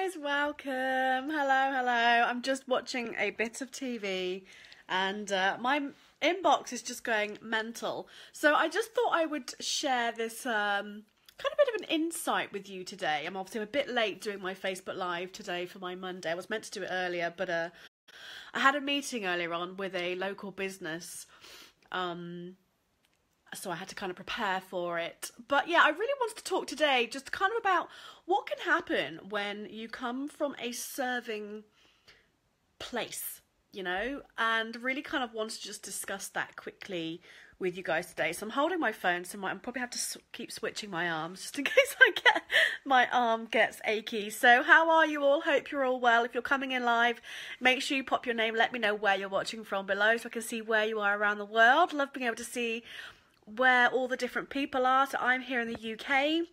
guys, welcome. Hello. I'm just watching a bit of TV and my inbox is just going mental. So I just thought I would share this kind of bit of an insight with you today. I'm obviously a bit late doing my Facebook Live today for my Monday. I was meant to do it earlier, but I had a meeting earlier on with a local business. So I had to kind of prepare for it. But yeah, I really wanted to talk today just kind of about what can happen when you come from a serving place, you know, and really kind of wanted to just discuss that quickly with you guys today. So I'm holding my phone, so I'm probably have to keep switching my arms just in case my arm gets achy. So how are you all? Hope you're all well. If you're coming in live, make sure you pop your name. Let me know where you're watching from below so I can see where you are around the world. Love being able to see where all the different people are. So I'm here in the UK,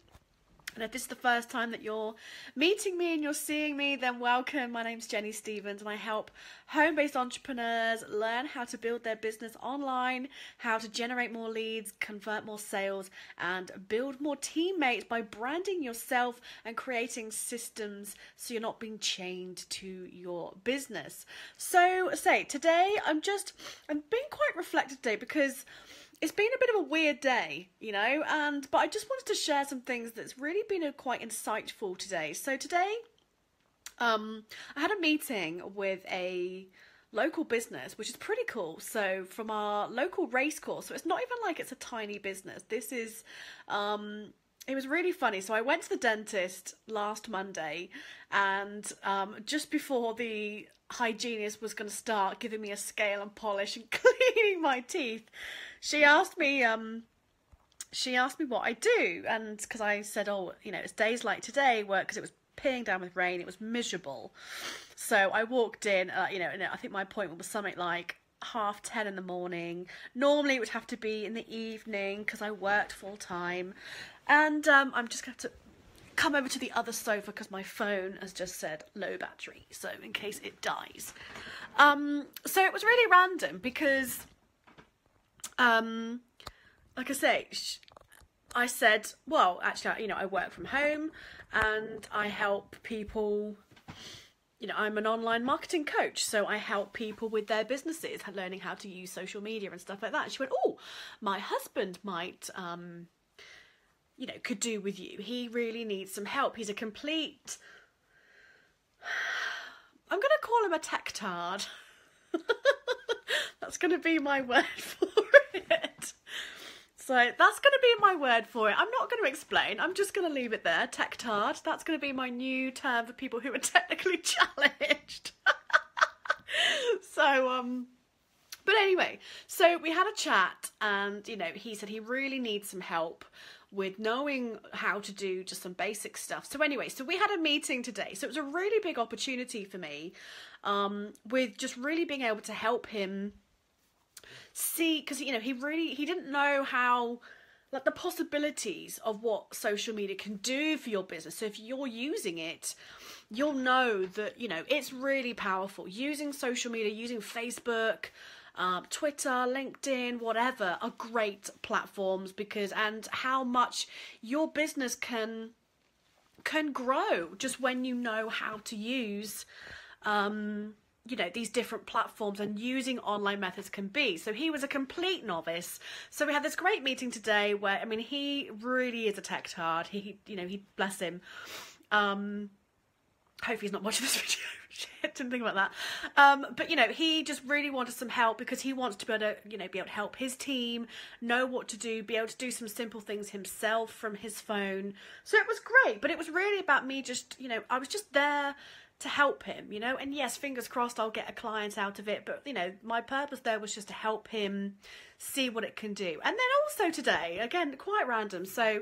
and if this is the first time that you're meeting me and you're seeing me, then welcome. My name's Jenny Stevens and I help home-based entrepreneurs learn how to build their business online, how to generate more leads, convert more sales, and build more teammates by branding yourself and creating systems so you're not being chained to your business. So today I'm being quite reflective today because it's been a bit of a weird day, you know, but I just wanted to share some things that's really been quite insightful today. So today, I had a meeting with a local business, which is pretty cool. So from our local race course, so it's not even like it's a tiny business. This is, it was really funny. So I went to the dentist last Monday, and just before the hygienist was going to start giving me a scale and polish and cleaning my teeth, she asked me what I do, and because I said, oh, you know, it's days like today, because it was peeing down with rain, it was miserable. So I walked in, you know, and I think my appointment was something like 10:30 in the morning. Normally it would have to be in the evening because I worked full time, and I'm just going to come over to the other sofa because my phone has just said low battery, so in case it dies. So it was really random because like I say, I said, well, actually, you know, I work from home and I help people, you know, I'm an online marketing coach, so I help people with their businesses, learning how to use social media and stuff like that. And she went, oh, my husband might, you know, could do with you. He really needs some help. He's a complete, I'm going to call him a tech-tard. That's going to be my word for it. So that's going to be my word for it. I'm not going to explain. I'm just going to leave it there. Tech-tard. That's going to be my new term for people who are technically challenged. So, but anyway, so we had a chat and, you know, he said he really needs some help with knowing how to do just some basic stuff. So anyway, so we had a meeting today. So it was a really big opportunity for me with just really being able to help him see, because, you know, he didn't know how, like, the possibilities of what social media can do for your business. So if you're using it, you'll know that, you know, it's really powerful. Using social media, using Facebook, Twitter, LinkedIn, whatever, are great platforms and how much your business can grow just when you know how to use you know, these different platforms and using online methods can be. So he was a complete novice. So we had this great meeting today where, I mean, he really is a tech-tard. He you know, he bless him. Hopefully he's not watching this video. Shit, didn't think about that. But, you know, he just really wanted some help because he wants to be able to, you know, be able to help his team, know what to do, be able to do some simple things himself from his phone. So it was great. But it was really about me just, you know, I was just there to help him, you know, and yes, fingers crossed I'll get a client out of it, but, you know, my purpose there was just to help him see what it can do. And then also today, again, quite random, so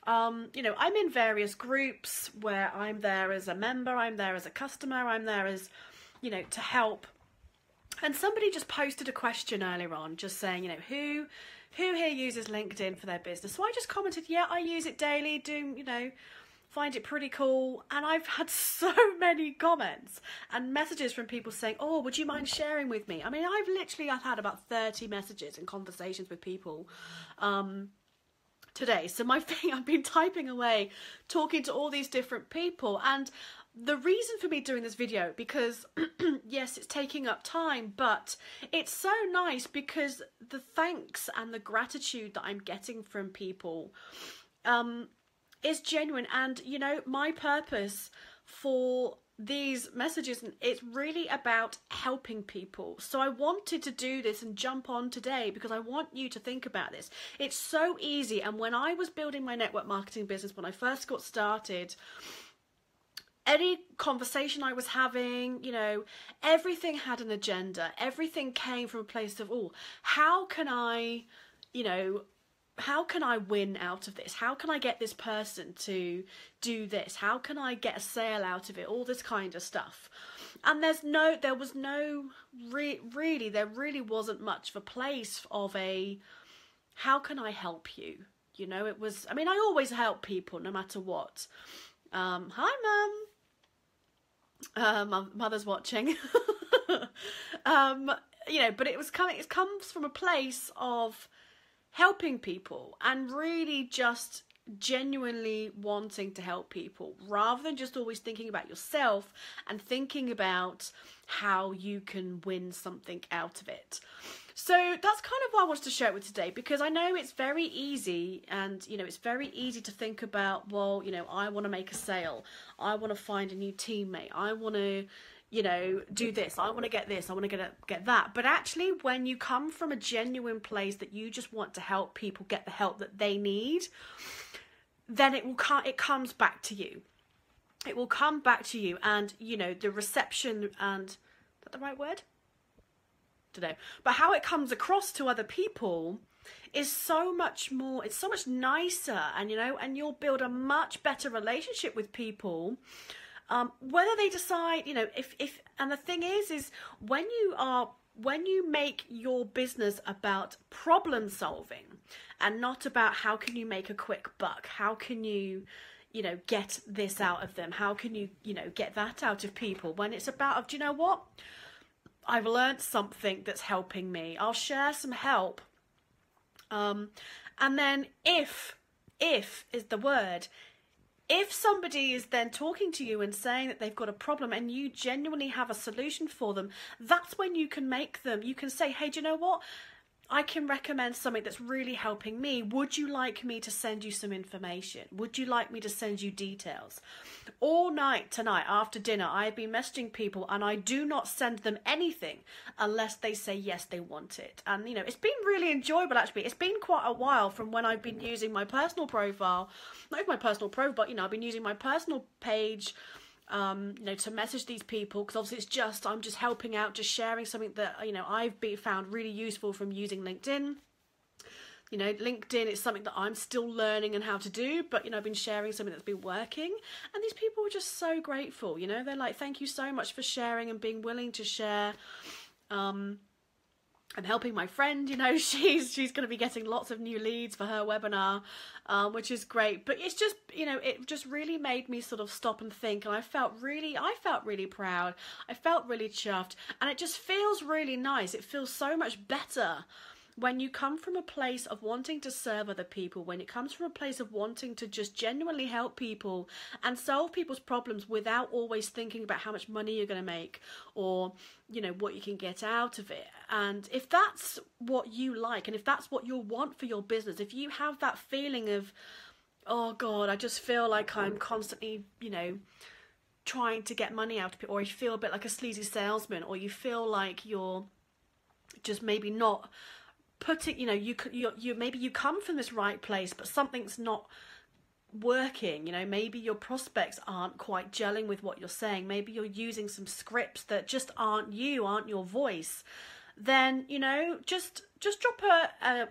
you know, I'm in various groups where I'm there as a member, I'm there as a customer, I'm there as, you know, to help. And somebody just posted a question earlier on just saying, you know, who here uses LinkedIn for their business? So I just commented, yeah, I use it daily, you know, find it pretty cool. And I've had so many comments and messages from people saying, oh, would you mind sharing with me? I mean, I've had about 30 messages and conversations with people today. So my thing, I've been typing away, talking to all these different people, and the reason for me doing this video, because yes, it's taking up time, but it's so nice because the thanks and the gratitude that I'm getting from people is genuine. And you know, my purpose for these messages, it's really about helping people. So I wanted to do this and jump on today because I want you to think about this. It's so easy. And when I was building my network marketing business, when I first got started, any conversation I was having, you know, everything had an agenda. Everything came from a place of, oh, how can I, you know, how can I win out of this? How can I get this person to do this? How can I get a sale out of it? All this kind of stuff. And there really wasn't much of a place of a, how can I help you? You know, it was, I mean, I always help people no matter what. Hi, Mum. My mother's watching. You know, but it comes from a place of helping people and really just genuinely wanting to help people, rather than just always thinking about yourself and thinking about how you can win something out of it. So that's kind of what I wanted to share it with today, because I know it's very easy, and you know, it's very easy to think about, well, you know, I want to make a sale, I want to find a new teammate, I want to, you know, do this, I want to get this, I want to get that. But actually, when you come from a genuine place that you just want to help people get the help that they need, then it comes back to you. It will come back to you, and you know, the reception, and is that the right word? Don't know. But how it comes across to other people is so much more, it's so much nicer, and you know, and you'll build a much better relationship with people. Whether they decide, you know, if and the thing is when you make your business about problem solving and not about how can you make a quick buck, how can you, you know, get this out of them, how can you, you know, get that out of people, when it's about, do you know what? I've learned something that's helping me. I'll share some help. And then if is the word, if somebody is then talking to you and saying that they've got a problem and you genuinely have a solution for them, that's when you can you can say, hey, do you know what? I can recommend something that's really helping me. Would you like me to send you some information? Would you like me to send you details? All night tonight after dinner, I've been messaging people, and I do not send them anything unless they say yes, they want it. And you know, it's been really enjoyable actually. It's been quite a while from when I've been using my personal profile, not even my personal profile, but you know, I've been using my personal page, you know, to message these people, because obviously I'm just helping out, just sharing something that, you know, I've found really useful from using LinkedIn. You know, LinkedIn is something that I'm still learning and how to do, but you know, I've been sharing something that's been working, and these people are just so grateful. You know, they're like, thank you so much for sharing and being willing to share. I'm helping my friend, you know, she's going to be getting lots of new leads for her webinar, which is great. But it's just, you know, it just really made me sort of stop and think, and I felt really proud. I felt really chuffed, and it just feels really nice. It feels so much better when you come from a place of wanting to serve other people, when it comes from a place of wanting to just genuinely help people and solve people's problems without always thinking about how much money you're going to make, or, you know, what you can get out of it. And if that's what you like, and if that's what you want for your business, if you have that feeling of, oh God, I just feel like I'm constantly, you know, trying to get money out of it, or you feel a bit like a sleazy salesman, or you feel like you're just maybe not putting, you know, you maybe you come from this right place, but something's not working. You know, maybe your prospects aren't quite gelling with what you're saying. Maybe you're using some scripts that just aren't your voice. Then, you know, just drop a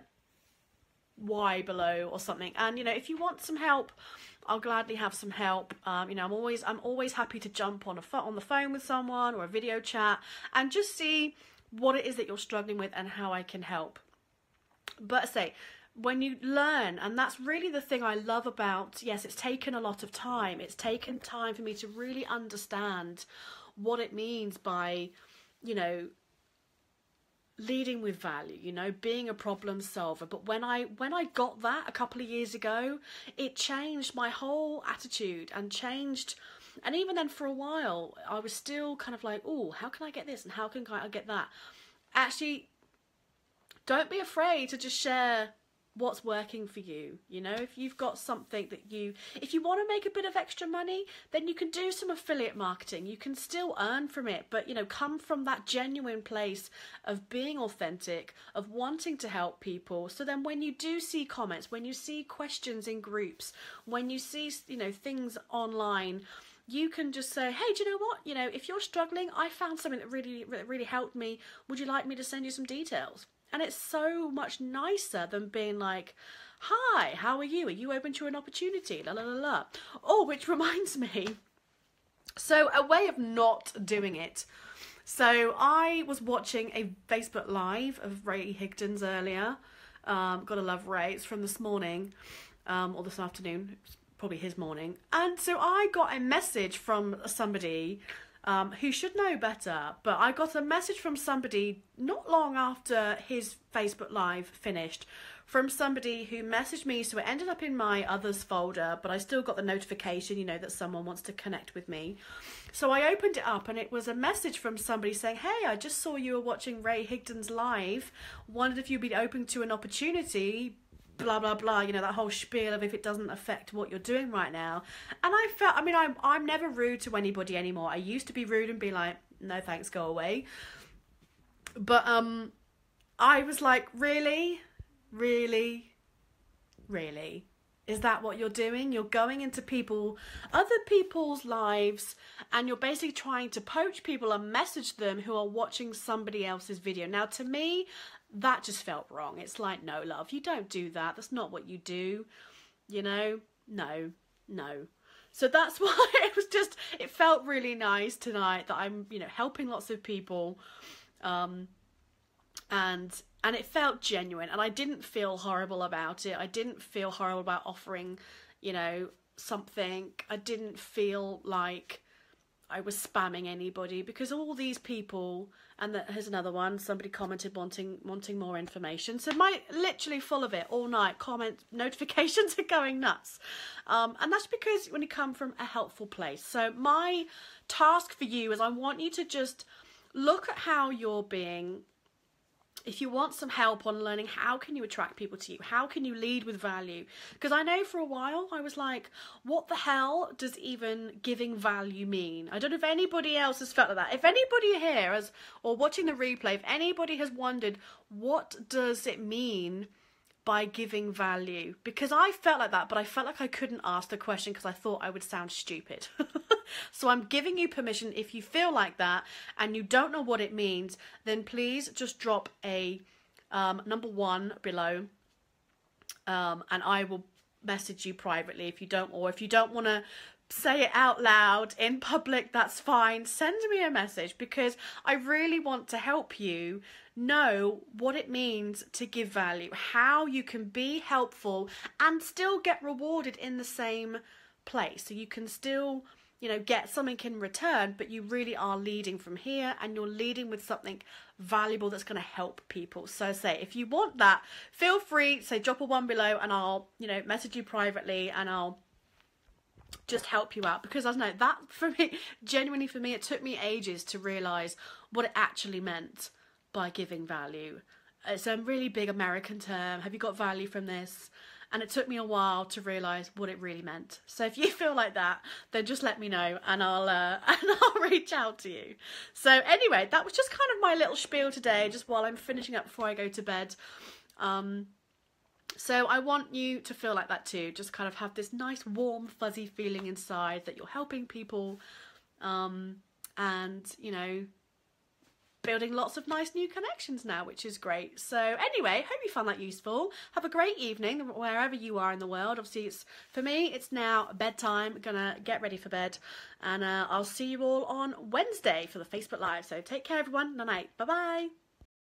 Y below or something. And you know, if you want some help, I'll gladly have some help. You know, I'm always happy to jump on the phone with someone, or a video chat, and just see what it is that you're struggling with and how I can help. But I say, when you learn, and that's really the thing I love about, yes, it's taken a lot of time. It's taken time for me to really understand what it means by, you know, leading with value, you know, being a problem solver. But when I got that a couple of years ago, it changed my whole attitude and changed. And even then, for a while, I was still kind of like, oh, how can I get this and how can I get that? Actually, don't be afraid to just share what's working for you. You know, if you've got something that if you want to make a bit of extra money, then you can do some affiliate marketing. You can still earn from it, but, you know, come from that genuine place of being authentic, of wanting to help people. So then when you do see comments, when you see questions in groups, when you see, you know, things online, you can just say, hey, do you know what? You know, if you're struggling, I found something that really helped me. Would you like me to send you some details? And it's so much nicer than being like, hi, how are you? Are you open to an opportunity? La la la la. Oh, which reminds me. So a way of not doing it. So I was watching a Facebook Live of Ray Higdon's earlier. Gotta love Ray. It's from this morning, or this afternoon. It's probably his morning. And so I got a message from somebody who should know better, but I got a message from somebody not long after his Facebook Live finished, from somebody who messaged me, so it ended up in my others folder, but I still got the notification, you know, that someone wants to connect with me. So I opened it up and it was a message from somebody saying, hey, I just saw you were watching Ray Higdon's live, wondered if you'd be open to an opportunity, blah blah blah, you know, that whole spiel of if it doesn't affect what you're doing right now. And I felt, I mean, I'm never rude to anybody anymore. I used to be rude and be like, no thanks, go away. But I was like, really is that what you're doing? You're going into other people's lives, and you're basically trying to poach people and message them who are watching somebody else's video. Now, to me, that just felt wrong. It's like, no, love, you don't do that. That's not what you do. You know, no. So that's why it felt really nice tonight that I'm, you know, helping lots of people. And it felt genuine, and I didn't feel horrible about it. I didn't feel horrible about offering, you know, something. I didn't feel like I was spamming anybody, because all these people, and here's another one, somebody commented wanting more information. So literally full of it all night, notifications are going nuts. And that's because when you come from a helpful place. So my task for you is I want you to just look at how you're being. If you want some help on learning how can you attract people to you, how can you lead with value? Because I know for a while I was like, what the hell does even giving value mean? I don't know if anybody else has felt like that. If anybody here or watching the replay, if anybody has wondered, what does it mean by giving value? Because I felt like that, but I felt like I couldn't ask the question because I thought I would sound stupid. So I'm giving you permission. If you feel like that and you don't know what it means, then please just drop a number 1 below, and I will message you privately. If you don't want to say it out loud in public, that's fine. Send me a message, because I really want to help you know what it means to give value, how you can be helpful and still get rewarded in the same place. So you can still, you know, get something in return, but you really are leading from here, and you're leading with something valuable that's going to help people. So say, if you want that, feel free, say drop a 1 below, and I'll, you know, message you privately, and I'll just help you out. Because I know that for me, genuinely for me, it took me ages to realize what it actually meant by giving value. It's a really big American term. Have you got value from this? And it took me a while to realise what it really meant. So if you feel like that, then just let me know, and I'll reach out to you. So anyway, that was just kind of my little spiel today, just while I'm finishing up before I go to bed. So I want you to feel like that too. Just kind of have this nice, warm, fuzzy feeling inside that you're helping people, and, you know, building lots of nice new connections now, which is great. So anyway, hope you found that useful. Have a great evening wherever you are in the world. Obviously, for me, it's now bedtime. Gonna get ready for bed, and I'll see you all on Wednesday for the Facebook Live. So take care, everyone. Night night. Bye bye.